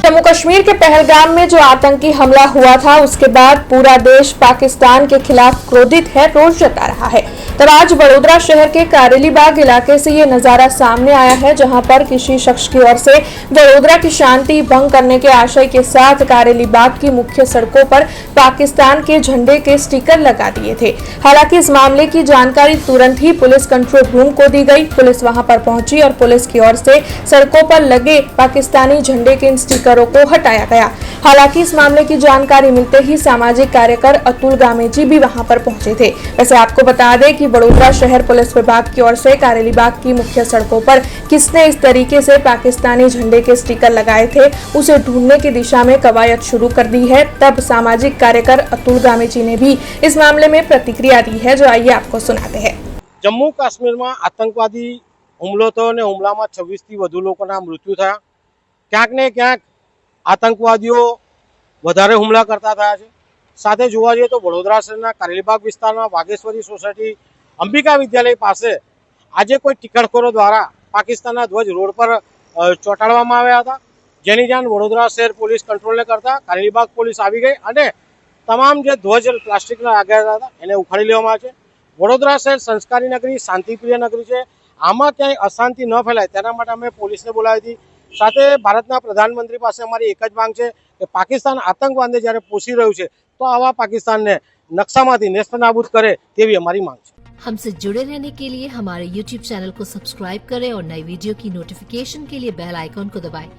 जम्मू कश्मीर के पहलगाम में जो आतंकी हमला हुआ था उसके बाद पूरा देश पाकिस्तान के खिलाफ क्रोधित है, रोष जता रहा है। तब आज वडोदरा शहर के कारेलीबाग इलाके से ये नजारा सामने आया है, जहां पर किसी शख्स की ओर से वडोदरा की शांति भंग करने के आशय के साथ कारेलीबाग की मुख्य सड़कों पर पाकिस्तान के झंडे के स्टिकर लगा दिए थे। हालांकि इस मामले की जानकारी तुरंत ही पुलिस कंट्रोल रूम को दी गई। पुलिस वहां पर पहुंची और पुलिस की ओर से सड़कों पर लगे पाकिस्तानी झंडे के स्टिकरों को हटाया गया। हालांकि इस मामले की जानकारी मिलते ही सामाजिक कार्यकर अतुल गामेजी भी वहां पर पहुंचे थे। वैसे आपको बता दें कि वडोदरा शहर पुलिस विभाग की ओर से कारेलीबाग की मुख्य सड़कों पर किसने इस तरीके से पाकिस्तानी झंडे के स्टिकर लगाए थे, उसे ढूंढने की दिशा में कवायद शुरू कर दी है। तब सामाजिक कार्यकर अतुल गामेजी ने भी इस मामले में प्रतिक्रिया दी है, जो आइए आपको सुनाते हैं। जम्मू काश्मीर में आतंकवादी हुमलो थयो ने हुमला में 26 થી વધુ લોકોના મૃત્યુ થયા। ક્યાંક ને ક્યાંક આતંકવાદીઓ વધારે હુમલા કરતા થયા છે। સાથે જોવા જઈએ તો વડોદરા શહેરના કારેલીબાગ વિસ્તારમાં વાઘેશ્વરી સોસાયટી અંબિકા વિદ્યાલય પાસે આજે કોઈ ટીકડખોરો દ્વારા પાકિસ્તાનના ધ્વજ રોડ પર ચોંટાડવામાં આવ્યા હતા, જેની જાણ વડોદરા શહેર પોલીસ કંટ્રોલને કરતા કારેલીબાગ પોલીસ આવી ગઈ અને તમામ જે ધ્વજ પ્લાસ્ટિકના લાગ્યા હતા એને ઉખાડી લેવામાં આવ્યા છે। વડોદરા શહેર સંસ્કારી નગરી, શાંતિપ્રિય નગરી છે। આમાં ક્યાંય અશાંતિ ન ફેલાય તેના માટે અમે પોલીસને બોલાવી હતી। સાથે ભારતના પ્રધાનમંત્રી પાસે અમારી એક જ માંગ છે કે પાકિસ્તાન આતંકવાદને જ્યારે પોષી રહ્યું છે તો આવા પાકિસ્તાનને નકશામાંથી નેસ્તનાબૂદ કરે તેવી અમારી માંગ છે। हमसे जुड़े रहने के लिए हमारे YouTube चैनल को सब्सक्राइब करें और नई वीडियो की नोटिफिकेशन के लिए बेल आइकॉन को दबाएं।